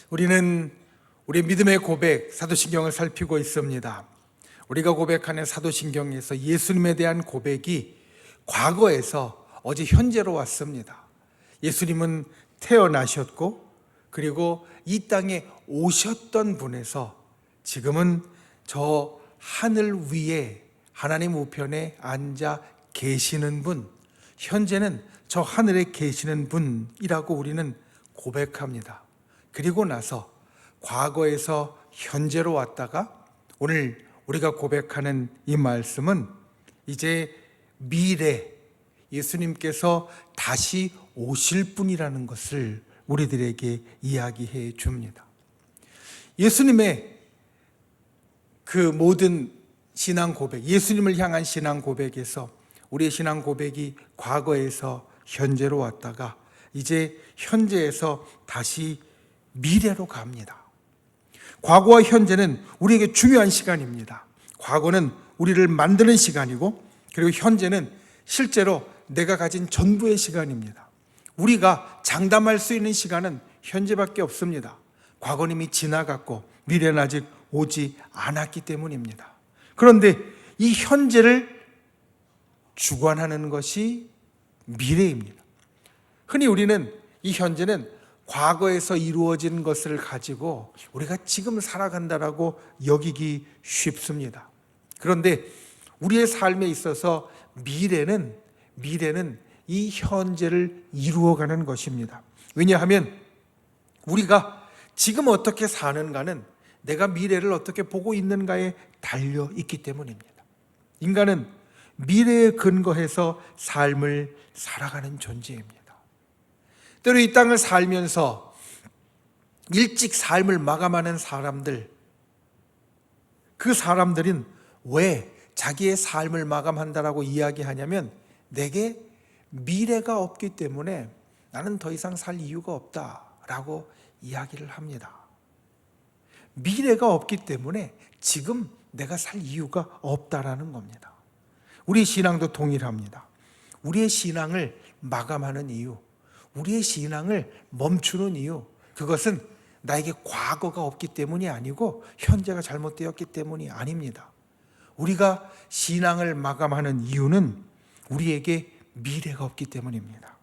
우리는 우리 믿음의 고백 사도신경을 살피고 있습니다. 우리가 고백하는 사도신경에서 예수님에 대한 고백이 과거에서 어제 현재로 왔습니다. 예수님은 태어나셨고 그리고 이 땅에 오셨던 분에서 지금은 저 하늘 위에 하나님 우편에 앉아 계시는 분, 현재는 저 하늘에 계시는 분이라고 우리는 고백합니다. 그리고 나서 과거에서 현재로 왔다가 오늘 우리가 고백하는 이 말씀은 이제 미래 예수님께서 다시 오실 분이라는 것을 우리들에게 이야기해 줍니다. 예수님의 그 모든 신앙 고백, 예수님을 향한 신앙 고백에서 우리의 신앙 고백이 과거에서 현재로 왔다가 이제 현재에서 다시 미래로 갑니다. 과거와 현재는 우리에게 중요한 시간입니다. 과거는 우리를 만드는 시간이고 그리고 현재는 실제로 내가 가진 전부의 시간입니다. 우리가 장담할 수 있는 시간은 현재밖에 없습니다. 과거는 이미 지나갔고 미래는 아직 오지 않았기 때문입니다. 그런데 이 현재를 주관하는 것이 미래입니다. 흔히 우리는 이 현재는 과거에서 이루어진 것을 가지고 우리가 지금 살아간다라고 여기기 쉽습니다. 그런데 우리의 삶에 있어서 미래는 이 현재를 이루어가는 것입니다. 왜냐하면 우리가 지금 어떻게 사는가는 내가 미래를 어떻게 보고 있는가에 달려 있기 때문입니다. 인간은 미래에 근거해서 삶을 살아가는 존재입니다. 때로 이 땅을 살면서 일찍 삶을 마감하는 사람들, 그 사람들은 왜 자기의 삶을 마감한다라고 이야기하냐면 내게 미래가 없기 때문에 나는 더 이상 살 이유가 없다라고 이야기를 합니다. 미래가 없기 때문에 지금 내가 살 이유가 없다라는 겁니다. 우리 신앙도 동일합니다. 우리의 신앙을 마감하는 이유, 우리의 신앙을 멈추는 이유, 그것은 나에게 과거가 없기 때문이 아니고 현재가 잘못되었기 때문이 아닙니다. 우리가 신앙을 마감하는 이유는 우리에게 미래가 없기 때문입니다.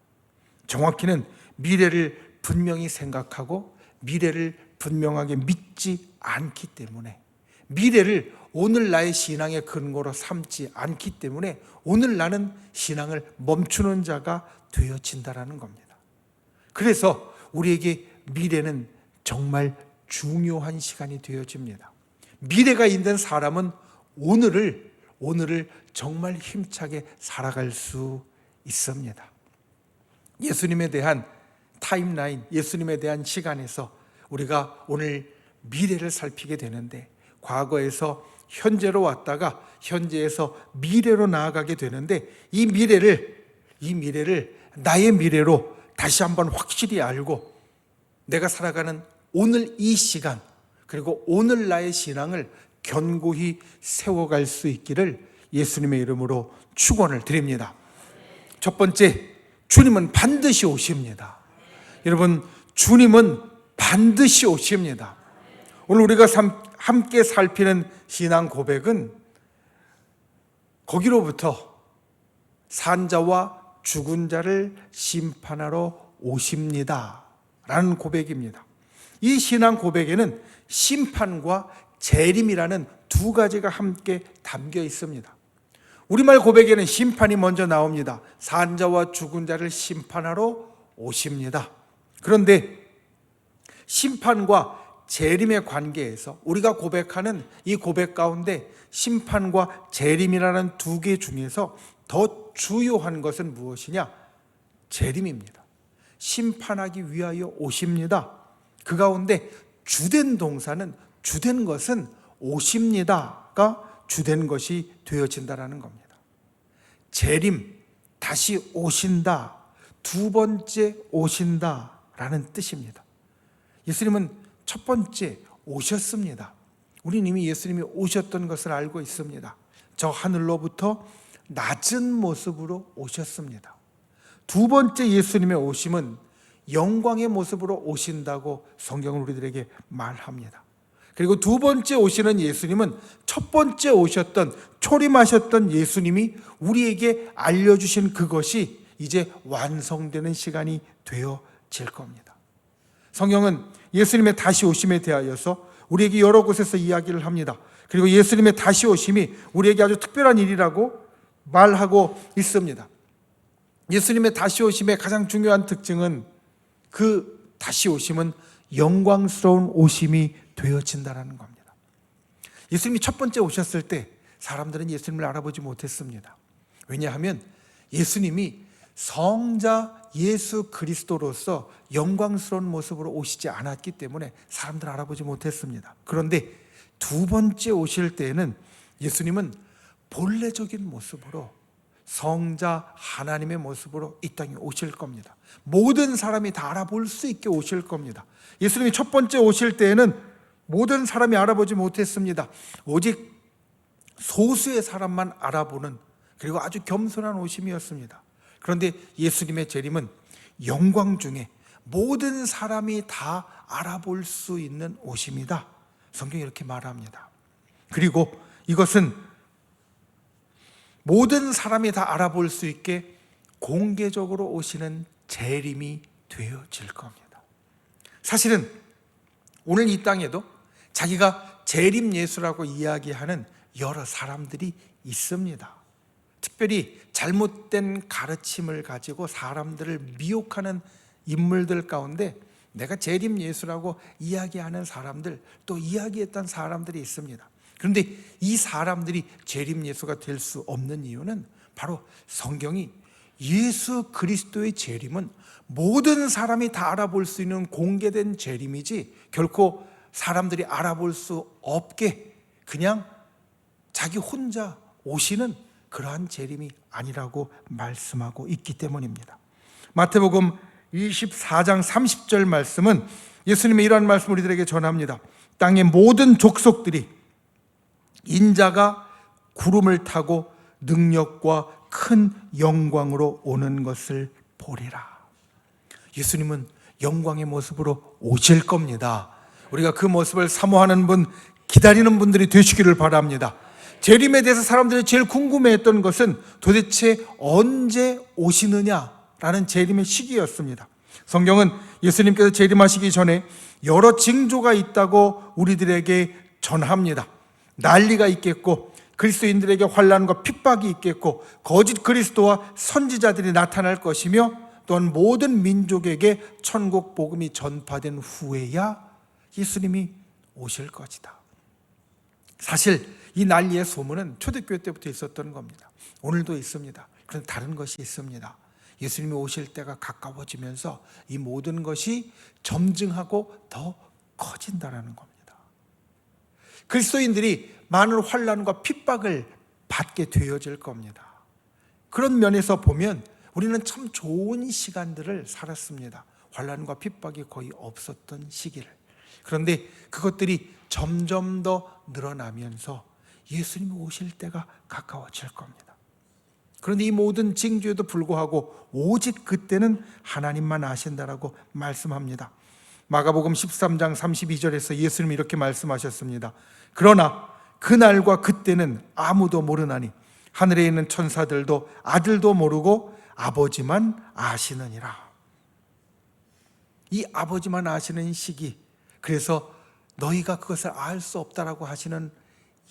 정확히는 미래를 분명히 생각하고 미래를 분명하게 믿지 않기 때문에, 미래를 오늘 나의 신앙의 근거로 삼지 않기 때문에 오늘 나는 신앙을 멈추는 자가 되어진다라는 겁니다. 그래서 우리에게 미래는 정말 중요한 시간이 되어집니다. 미래가 있는 사람은 오늘을 정말 힘차게 살아갈 수 있습니다. 예수님에 대한 타임라인, 예수님에 대한 시간에서 우리가 오늘 미래를 살피게 되는데 과거에서 현재로 왔다가 현재에서 미래로 나아가게 되는데 이 미래를 나의 미래로 다시 한번 확실히 알고 내가 살아가는 오늘 이 시간 그리고 오늘 나의 신앙을 견고히 세워갈 수 있기를 예수님의 이름으로 축원을 드립니다. 첫 번째, 주님은 반드시 오십니다. 여러분, 주님은 반드시 오십니다. 오늘 우리가 함께 살피는 신앙 고백은 거기로부터 산자와 죽은 자를 심판하러 오십니다 라는 고백입니다. 이 신앙 고백에는 심판과 재림이라는 두 가지가 함께 담겨 있습니다. 우리말 고백에는 심판이 먼저 나옵니다. 산자와 죽은 자를 심판하러 오십니다. 그런데 심판과 재림의 관계에서 우리가 고백하는 이 고백 가운데 심판과 재림이라는 두 개 중에서 더 주요한 것은 무엇이냐? 재림입니다. 심판하기 위하여 오십니다. 그 가운데 주된 동사는, 주된 것은 오십니다가 주된 것이 되어진다라는 겁니다. 재림, 다시 오신다, 두 번째 오신다라는 뜻입니다. 예수님은 첫 번째 오셨습니다. 우리는 이미 예수님이 오셨던 것을 알고 있습니다. 저 하늘로부터 낮은 모습으로 오셨습니다. 두 번째 예수님의 오심은 영광의 모습으로 오신다고 성경은 우리들에게 말합니다. 그리고 두 번째 오시는 예수님은 첫 번째 오셨던 초림하셨던 예수님이 우리에게 알려주신 그것이 이제 완성되는 시간이 되어질 겁니다. 성경은 예수님의 다시 오심에 대하여서 우리에게 여러 곳에서 이야기를 합니다. 그리고 예수님의 다시 오심이 우리에게 아주 특별한 일이라고 말하고 있습니다. 예수님의 다시 오심의 가장 중요한 특징은 그 다시 오심은 영광스러운 오심이 되어진다는 겁니다. 예수님이 첫 번째 오셨을 때 사람들은 예수님을 알아보지 못했습니다. 왜냐하면 예수님이 성자 예수 그리스도로서 영광스러운 모습으로 오시지 않았기 때문에 사람들 알아보지 못했습니다. 그런데 두 번째 오실 때에는 예수님은 본래적인 모습으로 성자 하나님의 모습으로 이 땅에 오실 겁니다. 모든 사람이 다 알아볼 수 있게 오실 겁니다. 예수님이 첫 번째 오실 때에는 모든 사람이 알아보지 못했습니다. 오직 소수의 사람만 알아보는, 그리고 아주 겸손한 오심이었습니다. 그런데 예수님의 재림은 영광 중에 모든 사람이 다 알아볼 수 있는 오심이다. 성경이 이렇게 말합니다. 그리고 이것은 모든 사람이 다 알아볼 수 있게 공개적으로 오시는 재림이 되어질 겁니다. 사실은 오늘 이 땅에도 자기가 재림 예수라고 이야기하는 여러 사람들이 있습니다. 특별히 잘못된 가르침을 가지고 사람들을 미혹하는 인물들 가운데 내가 재림 예수라고 이야기하는 사람들, 또 이야기했던 사람들이 있습니다. 그런데 이 사람들이 재림 예수가 될 수 없는 이유는 바로 성경이 예수 그리스도의 재림은 모든 사람이 다 알아볼 수 있는 공개된 재림이지 결코 사람들이 알아볼 수 없게 그냥 자기 혼자 오시는 그러한 재림이 아니라고 말씀하고 있기 때문입니다. 마태복음 24장 30절 말씀은 예수님의 이러한 말씀을 우리들에게 전합니다. 땅의 모든 족속들이 인자가 구름을 타고 능력과 큰 영광으로 오는 것을 보리라. 예수님은 영광의 모습으로 오실 겁니다. 우리가 그 모습을 사모하는 분, 기다리는 분들이 되시기를 바랍니다. 재림에 대해서 사람들이 제일 궁금해했던 것은 도대체 언제 오시느냐라는 재림의 시기였습니다. 성경은 예수님께서 재림하시기 전에 여러 징조가 있다고 우리들에게 전합니다. 난리가 있겠고 그리스도인들에게 환난과 핍박이 있겠고 거짓 그리스도와 선지자들이 나타날 것이며 또한 모든 민족에게 천국 복음이 전파된 후에야 예수님이 오실 것이다. 사실 이 난리의 소문은 초대교회 때부터 있었던 겁니다. 오늘도 있습니다. 그런데 다른 것이 있습니다. 예수님이 오실 때가 가까워지면서 이 모든 것이 점증하고 더 커진다는 겁니다. 그리스도인들이 많은 환난과 핍박을 받게 되어질 겁니다. 그런 면에서 보면 우리는 참 좋은 시간들을 살았습니다. 환난과 핍박이 거의 없었던 시기를. 그런데 그것들이 점점 더 늘어나면서 예수님이 오실 때가 가까워질 겁니다. 그런데 이 모든 징조에도 불구하고 오직 그때는 하나님만 아신다라고 말씀합니다. 마가복음 13장 32절에서 예수님이 이렇게 말씀하셨습니다. 그러나 그날과 그때는 아무도 모르나니 하늘에 있는 천사들도 아들도 모르고 아버지만 아시느니라. 이 아버지만 아시는 시기, 그래서 너희가 그것을 알 수 없다라고 하시는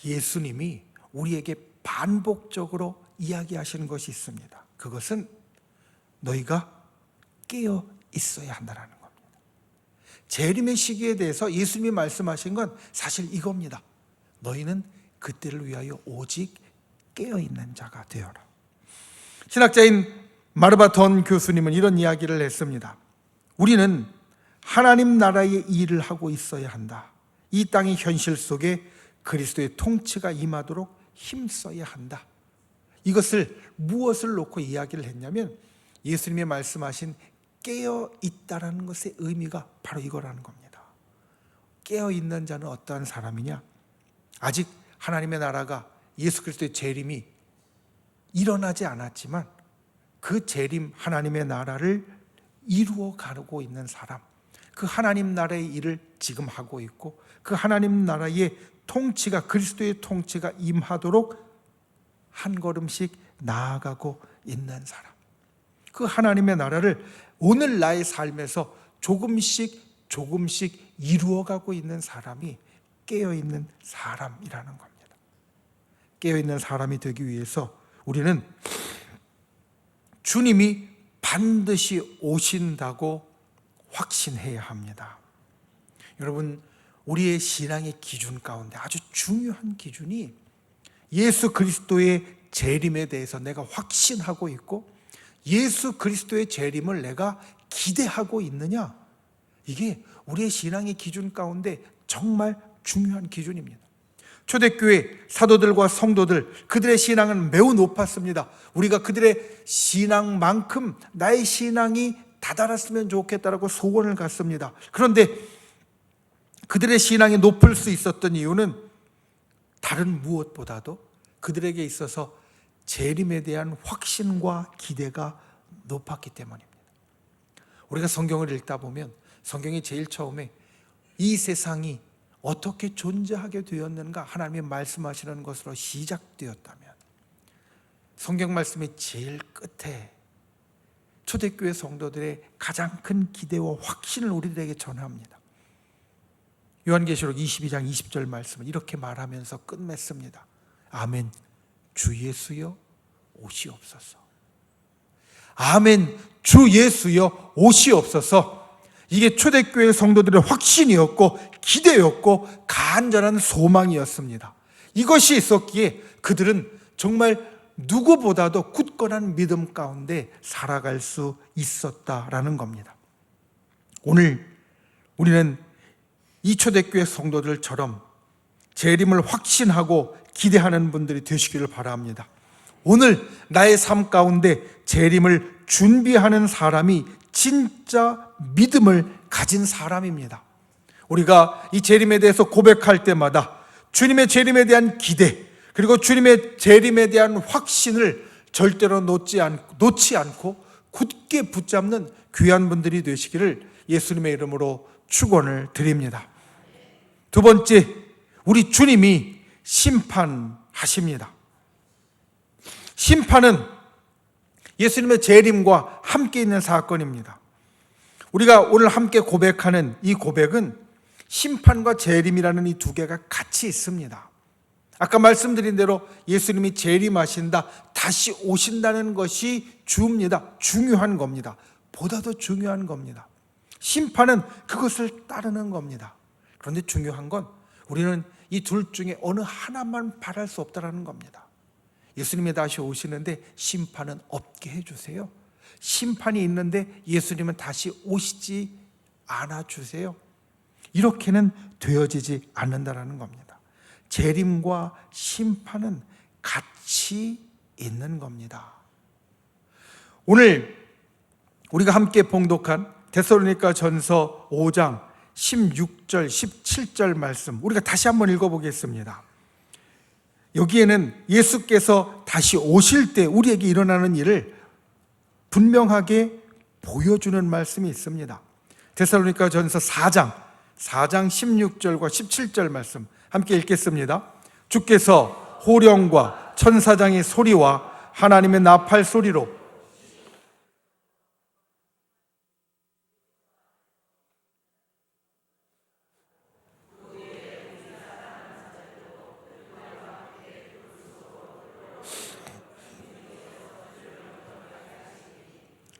예수님이 우리에게 반복적으로 이야기하시는 것이 있습니다. 그것은 너희가 깨어 있어야 한다는 겁니다. 재림의 시기에 대해서 예수님이 말씀하신 건 사실 이겁니다. 너희는 그때를 위하여 오직 깨어 있는 자가 되어라. 신학자인 마르바톤 교수님은 이런 이야기를 했습니다. 우리는 하나님 나라의 일을 하고 있어야 한다. 이 땅의 현실 속에 그리스도의 통치가 임하도록 힘써야 한다. 이것을 무엇을 놓고 이야기를 했냐면 예수님이 말씀하신 깨어 있다라는 것의 의미가 바로 이거라는 겁니다. 깨어 있는 자는 어떠한 사람이냐? 아직 하나님의 나라가 예수 그리스도의 재림이 일어나지 않았지만 그 재림 하나님의 나라를 이루어 가고 있는 사람, 그 하나님 나라의 일을 지금 하고 있고 그 하나님 나라의 통치가, 그리스도의 통치가 임하도록 한 걸음씩 나아가고 있는 사람, 그 하나님의 나라를 오늘 나의 삶에서 조금씩 이루어가고 있는 사람이 깨어있는 사람이라는 겁니다. 깨어있는 사람이 되기 위해서 우리는 주님이 반드시 오신다고 확신해야 합니다. 여러분, 우리의 신앙의 기준 가운데 아주 중요한 기준이 예수 그리스도의 재림에 대해서 내가 확신하고 있고 예수 그리스도의 재림을 내가 기대하고 있느냐, 이게 우리의 신앙의 기준 가운데 정말 중요한 기준입니다. 초대교회 사도들과 성도들, 그들의 신앙은 매우 높았습니다. 우리가 그들의 신앙만큼 나의 신앙이 다다랐으면 좋겠다라고 소원을 갖습니다. 그런데 그들의 신앙이 높을 수 있었던 이유는 다른 무엇보다도 그들에게 있어서 재림에 대한 확신과 기대가 높았기 때문입니다. 우리가 성경을 읽다 보면 성경이 제일 처음에 이 세상이 어떻게 존재하게 되었는가 하나님이 말씀하시는 것으로 시작되었다면, 성경 말씀의 제일 끝에 초대교회 성도들의 가장 큰 기대와 확신을 우리들에게 전합니다. 요한계시록 22장 20절 말씀을 이렇게 말하면서 끝맺습니다. 아멘, 주 예수여 오시옵소서. 아멘, 주 예수여 오시옵소서. 이게 초대교회 성도들의 확신이었고 기대였고 간절한 소망이었습니다. 이것이 있었기에 그들은 정말 누구보다도 굳건한 믿음 가운데 살아갈 수 있었다라는 겁니다. 오늘 우리는 이 초대교회 성도들처럼 재림을 확신하고 기대하는 분들이 되시기를 바랍니다. 오늘 나의 삶 가운데 재림을 준비하는 사람이 진짜 믿음을 가진 사람입니다. 우리가 이 재림에 대해서 고백할 때마다 주님의 재림에 대한 기대, 그리고 주님의 재림에 대한 확신을 절대로 놓지 않고 굳게 붙잡는 귀한 분들이 되시기를 예수님의 이름으로 축원을 드립니다. 두 번째, 우리 주님이 심판하십니다. 심판은 예수님의 재림과 함께 있는 사건입니다. 우리가 오늘 함께 고백하는 이 고백은 심판과 재림이라는 이 두 개가 같이 있습니다. 아까 말씀드린 대로 예수님이 재림하신다, 다시 오신다는 것이 주입니다. 중요한 겁니다. 보다도 중요한 겁니다. 심판은 그것을 따르는 겁니다. 그런데 중요한 건 우리는 이 둘 중에 어느 하나만 바랄 수 없다는 겁니다. 예수님이 다시 오시는데 심판은 없게 해주세요. 심판이 있는데 예수님은 다시 오시지 않아 주세요. 이렇게는 되어지지 않는다는 겁니다. 재림과 심판은 같이 있는 겁니다. 오늘 우리가 함께 봉독한 데살로니가 전서 5장 16절, 17절 말씀 우리가 다시 한번 읽어보겠습니다. 여기에는 예수께서 다시 오실 때 우리에게 일어나는 일을 분명하게 보여주는 말씀이 있습니다. 데살로니가 전서 4장 16절과 17절 말씀 함께 읽겠습니다. 주께서 호령과 천사장의 소리와 하나님의 나팔 소리로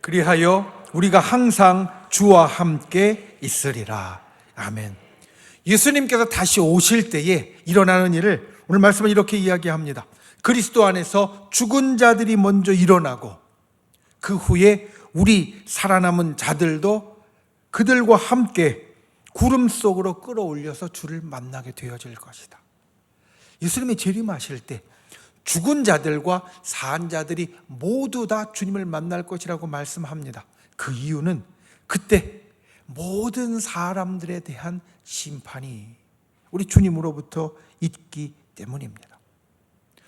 그리하여 우리가 항상 주와 함께 있으리라. 아멘. 예수님께서 다시 오실 때에 일어나는 일을 오늘 말씀은 이렇게 이야기합니다. 그리스도 안에서 죽은 자들이 먼저 일어나고 그 후에 우리 살아남은 자들도 그들과 함께 구름 속으로 끌어올려서 주를 만나게 되어질 것이다. 예수님이 재림하실 때 죽은 자들과 산 자들이 모두 다 주님을 만날 것이라고 말씀합니다. 그 이유는 그때 모든 사람들에 대한 심판이 우리 주님으로부터 있기 때문입니다.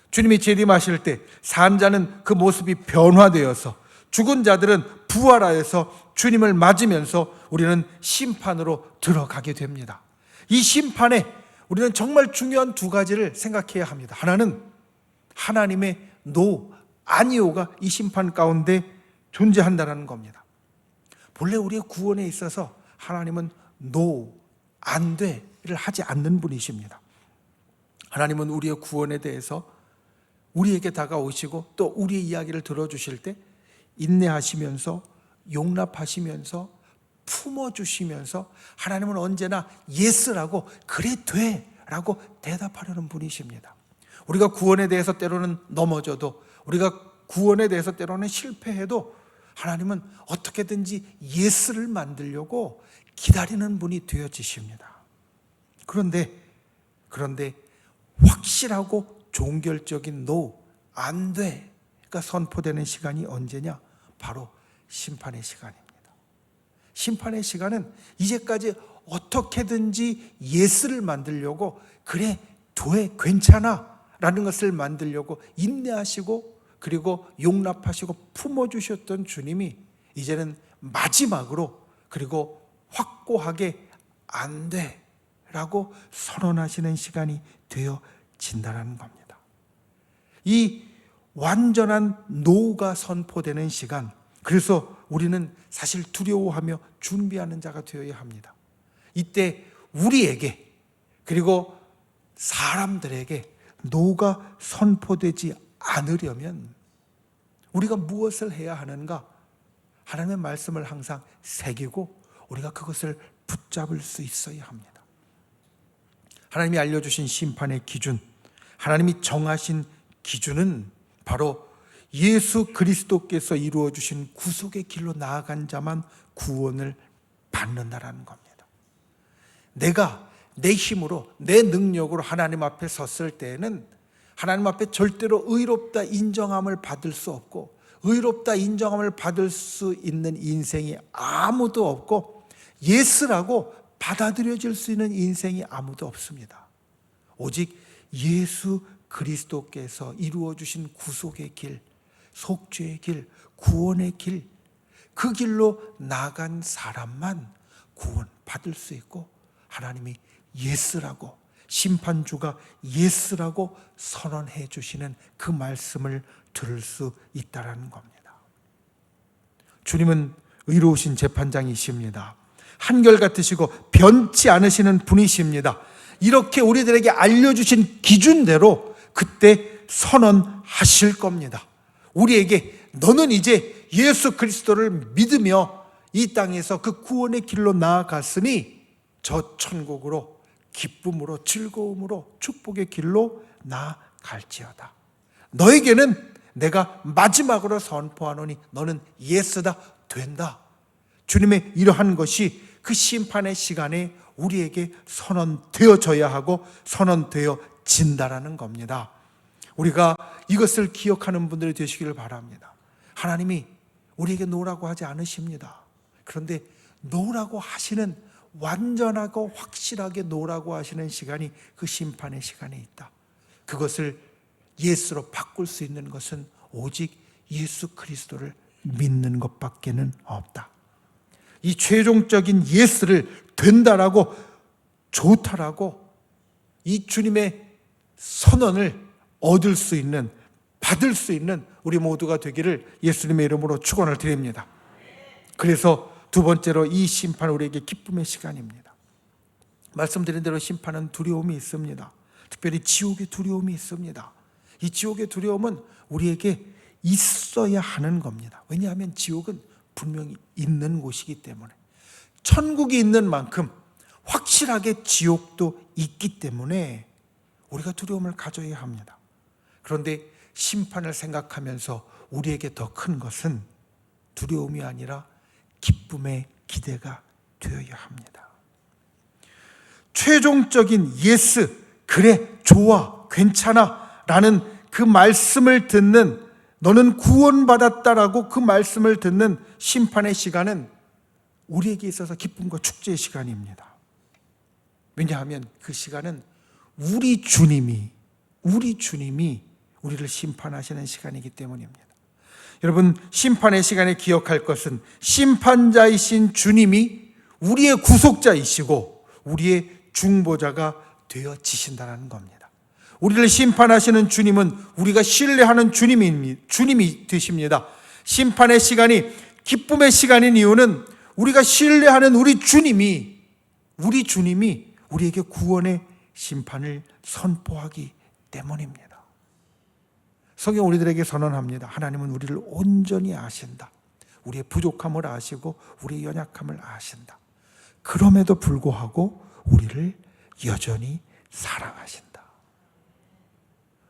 주님이 재림하실 때 산 자는 그 모습이 변화되어서 죽은 자들은 부활하여서 주님을 맞으면서 우리는 심판으로 들어가게 됩니다. 이 심판에 우리는 정말 중요한 두 가지를 생각해야 합니다. 하나는 하나님의 노, 아니오가 이 심판 가운데 존재한다는 겁니다. 본래 우리의 구원에 있어서 하나님은 노, 안 돼를 하지 않는 분이십니다. 하나님은 우리의 구원에 대해서 우리에게 다가오시고 또 우리의 이야기를 들어주실 때 인내하시면서 용납하시면서 품어주시면서 하나님은 언제나 예스라고 그래 돼 라고 대답하려는 분이십니다. 우리가 구원에 대해서 때로는 넘어져도 우리가 구원에 대해서 때로는 실패해도 하나님은 어떻게든지 예스를 만들려고 기다리는 분이 되어지십니다. 그런데 확실하고 종결적인 노, 안 돼가 선포되는 시간이 언제냐? 바로 심판의 시간입니다. 심판의 시간은 이제까지 어떻게든지 예스를 만들려고 그래, 돼, 괜찮아 라는 것을 만들려고 인내하시고 그리고 용납하시고 품어주셨던 주님이 이제는 마지막으로 그리고 확고하게 안 돼 라고 선언하시는 시간이 되어진다는 겁니다. 이 완전한 노가 선포되는 시간, 그래서 우리는 사실 두려워하며 준비하는 자가 되어야 합니다. 이때 우리에게 그리고 사람들에게 노가 선포되지 않으려면 우리가 무엇을 해야 하는가? 하나님의 말씀을 항상 새기고 우리가 그것을 붙잡을 수 있어야 합니다. 하나님이 알려주신 심판의 기준, 하나님이 정하신 기준은 바로 예수 그리스도께서 이루어주신 구속의 길로 나아간 자만 구원을 받는다라는 겁니다. 내가 내 힘으로 내 능력으로 하나님 앞에 섰을 때에는 하나님 앞에 절대로 의롭다 인정함을 받을 수 없고 의롭다 인정함을 받을 수 있는 인생이 아무도 없고 예스라고 받아들여질 수 있는 인생이 아무도 없습니다. 오직 예수 그리스도께서 이루어주신 구속의 길, 속죄의 길, 구원의 길, 그 길로 나간 사람만 구원받을 수 있고 하나님이 예스라고 심판주가 예스라고 선언해 주시는 그 말씀을 들을 수 있다는 겁니다. 주님은 의로우신 재판장이십니다. 한결같으시고 변치 않으시는 분이십니다. 이렇게 우리들에게 알려주신 기준대로 그때 선언하실 겁니다. 우리에게 너는 이제 예수 그리스도를 믿으며 이 땅에서 그 구원의 길로 나아갔으니 저 천국으로 기쁨으로 즐거움으로 축복의 길로 나아갈지어다. 너에게는 내가 마지막으로 선포하노니 너는 예스다, 된다. 주님의 이러한 것이 그 심판의 시간에 우리에게 선언되어져야 하고 선언되어진다라는 겁니다. 우리가 이것을 기억하는 분들이 되시기를 바랍니다. 하나님이 우리에게 노라고 하지 않으십니다. 그런데 노라고 하시는, 완전하고 확실하게 노라고 하시는 시간이 그 심판의 시간에 있다. 그것을 예수로 바꿀 수 있는 것은 오직 예수 그리스도를 믿는 것밖에는 없다. 이 최종적인 예스를 된다라고, 좋다라고 이 주님의 선언을 얻을 수 있는, 받을 수 있는 우리 모두가 되기를 예수님의 이름으로 축원을 드립니다. 그래서 두 번째로 이 심판은 우리에게 기쁨의 시간입니다. 말씀드린 대로 심판은 두려움이 있습니다. 특별히 지옥의 두려움이 있습니다. 이 지옥의 두려움은 우리에게 있어야 하는 겁니다. 왜냐하면 지옥은 분명히 있는 곳이기 때문에, 천국이 있는 만큼 확실하게 지옥도 있기 때문에 우리가 두려움을 가져야 합니다. 그런데 심판을 생각하면서 우리에게 더 큰 것은 두려움이 아니라 기쁨의 기대가 되어야 합니다. 최종적인 예스, 그래, 좋아, 괜찮아 라는 그 말씀을 듣는, 너는 구원받았다라고 그 말씀을 듣는 심판의 시간은 우리에게 있어서 기쁨과 축제의 시간입니다. 왜냐하면 그 시간은 우리 주님이 우리를 심판하시는 시간이기 때문입니다. 여러분, 심판의 시간에 기억할 것은 심판자이신 주님이 우리의 구속자이시고 우리의 중보자가 되어지신다는 겁니다. 우리를 심판하시는 주님은 우리가 신뢰하는 주님이 되십니다. 심판의 시간이 기쁨의 시간인 이유는 우리가 신뢰하는 우리 주님이 우리에게 구원의 심판을 선포하기 때문입니다. 성경 우리들에게 선언합니다. 하나님은 우리를 온전히 아신다. 우리의 부족함을 아시고 우리의 연약함을 아신다. 그럼에도 불구하고 우리를 여전히 사랑하신다.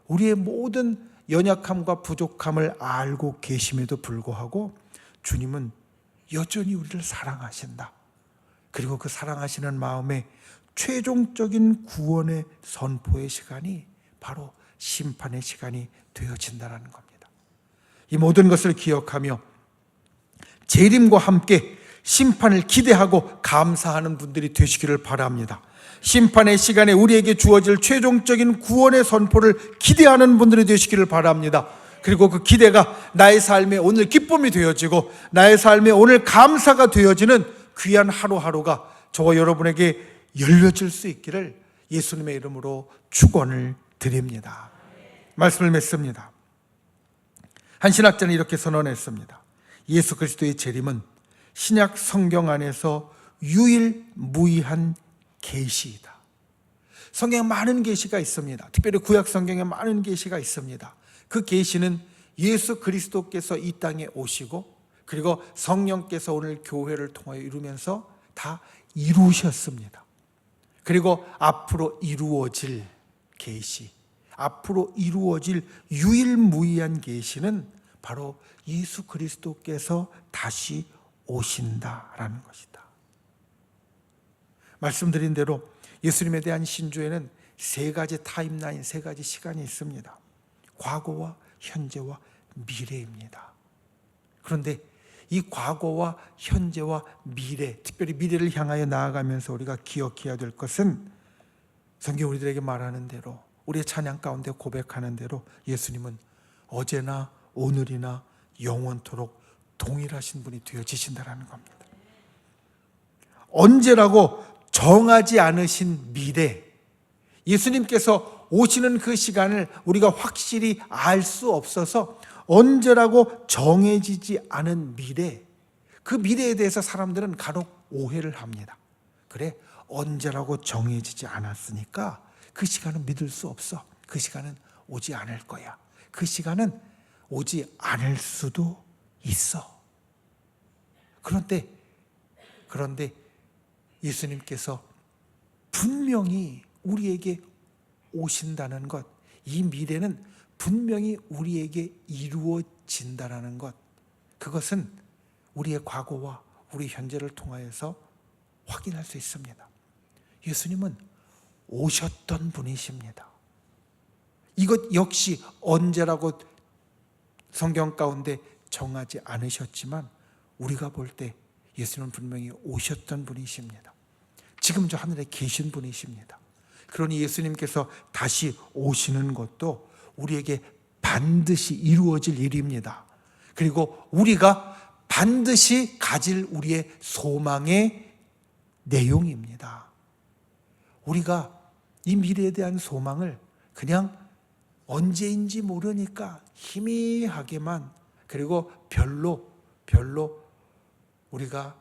우리의 모든 연약함과 부족함을 알고 계심에도 불구하고 주님은 여전히 우리를 사랑하신다. 그리고 그 사랑하시는 마음에 최종적인 구원의 선포의 시간이 바로 심판의 시간이 되어진다는 겁니다. 이 모든 것을 기억하며 재림과 함께 심판을 기대하고 감사하는 분들이 되시기를 바랍니다. 심판의 시간에 우리에게 주어질 최종적인 구원의 선포를 기대하는 분들이 되시기를 바랍니다. 그리고 그 기대가 나의 삶에 오늘 기쁨이 되어지고 나의 삶에 오늘 감사가 되어지는 귀한 하루하루가 저와 여러분에게 열려질 수 있기를 예수님의 이름으로 축원을 드립니다. 말씀을 맺습니다. 한 신학자는 이렇게 선언했습니다. 예수 그리스도의 재림은 신약 성경 안에서 유일무이한 계시이다. 성경에 많은 계시가 있습니다. 특별히 구약 성경에 많은 계시가 있습니다. 그 계시는 예수 그리스도께서 이 땅에 오시고 그리고 성령께서 오늘 교회를 통하여 이루면서 다 이루셨습니다. 그리고 앞으로 이루어질 계시, 앞으로 이루어질 유일무이한 계시는 바로 예수 그리스도께서 다시 오신다라는 것이다. 말씀드린 대로 예수님에 대한 신조에는 세 가지 타임라인, 세 가지 시간이 있습니다. 과거와 현재와 미래입니다. 그런데 이 과거와 현재와 미래, 특별히 미래를 향하여 나아가면서 우리가 기억해야 될 것은 성경 우리들에게 말하는 대로, 우리의 찬양 가운데 고백하는 대로 예수님은 어제나 오늘이나 영원토록 동일하신 분이 되어지신다는 겁니다. 언제라고 정하지 않으신 미래, 예수님께서 오시는 그 시간을 우리가 확실히 알 수 없어서 언제라고 정해지지 않은 미래, 그 미래에 대해서 사람들은 간혹 오해를 합니다. 그래, 언제라고 정해지지 않았으니까 그 시간은 믿을 수 없어. 그 시간은 오지 않을 거야. 그 시간은 오지 않을 수도 있어. 그런데 예수님께서 분명히 우리에게 오신다는 것, 이 미래는 분명히 우리에게 이루어진다는 것, 그것은 우리의 과거와 우리 현재를 통하여서 확인할 수 있습니다. 예수님은 오셨던 분이십니다. 이것 역시 언제라고 성경 가운데 정하지 않으셨지만 우리가 볼 때 예수님은 분명히 오셨던 분이십니다. 지금 저 하늘에 계신 분이십니다. 그러니 예수님께서 다시 오시는 것도 우리에게 반드시 이루어질 일입니다. 그리고 우리가 반드시 가질 우리의 소망의 내용입니다. 우리가 이 미래에 대한 소망을 그냥 언제인지 모르니까 희미하게만, 그리고 별로 우리가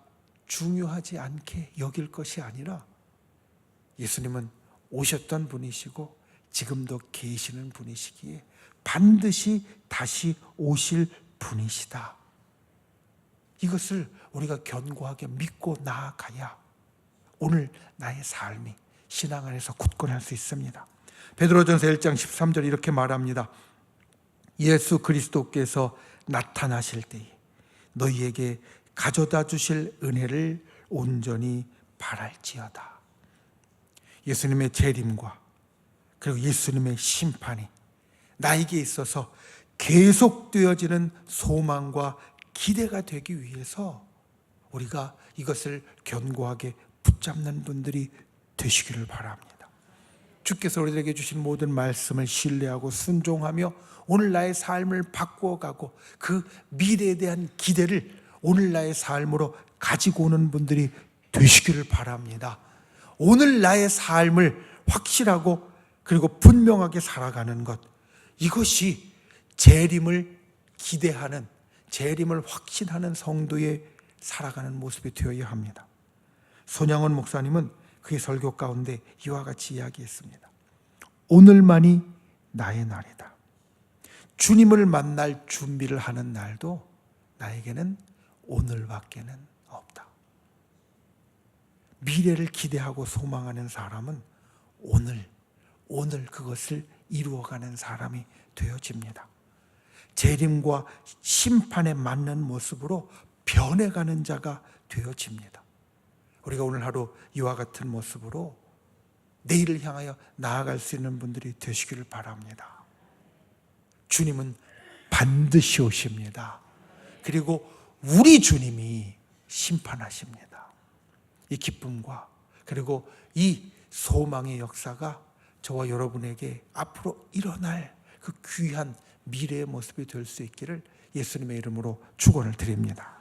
중요하지 않게 여길 것이 아니라 예수님은 오셨던 분이시고 지금도 계시는 분이시기에 반드시 다시 오실 분이시다. 이것을 우리가 견고하게 믿고 나아가야 오늘 나의 삶이 신앙 안에서 굳건할 수 있습니다. 베드로전서 1장 13절 이렇게 말합니다. 예수 그리스도께서 나타나실 때에 너희에게 가져다 주실 은혜를 온전히 바랄지어다. 예수님의 재림과 그리고 예수님의 심판이 나에게 있어서 계속되어지는 소망과 기대가 되기 위해서 우리가 이것을 견고하게 붙잡는 분들이 되시기를 바랍니다. 주께서 우리에게 주신 모든 말씀을 신뢰하고 순종하며 오늘 나의 삶을 바꾸어가고 그 미래에 대한 기대를 오늘 나의 삶으로 가지고 오는 분들이 되시기를 바랍니다. 오늘 나의 삶을 확실하고 그리고 분명하게 살아가는 것, 이것이 재림을 기대하는, 재림을 확신하는 성도의 살아가는 모습이 되어야 합니다. 손양원 목사님은 그의 설교 가운데 이와 같이 이야기했습니다. 오늘만이 나의 날이다. 주님을 만날 준비를 하는 날도 나에게는 오늘밖에는 없다. 미래를 기대하고 소망하는 사람은 오늘 그것을 이루어가는 사람이 되어집니다. 재림과 심판에 맞는 모습으로 변해가는 자가 되어집니다. 우리가 오늘 하루 이와 같은 모습으로 내일을 향하여 나아갈 수 있는 분들이 되시기를 바랍니다. 주님은 반드시 오십니다. 그리고 우리 주님이 심판하십니다. 이 기쁨과 그리고 이 소망의 역사가 저와 여러분에게 앞으로 일어날 그 귀한 미래의 모습이 될 수 있기를 예수님의 이름으로 축원을 드립니다.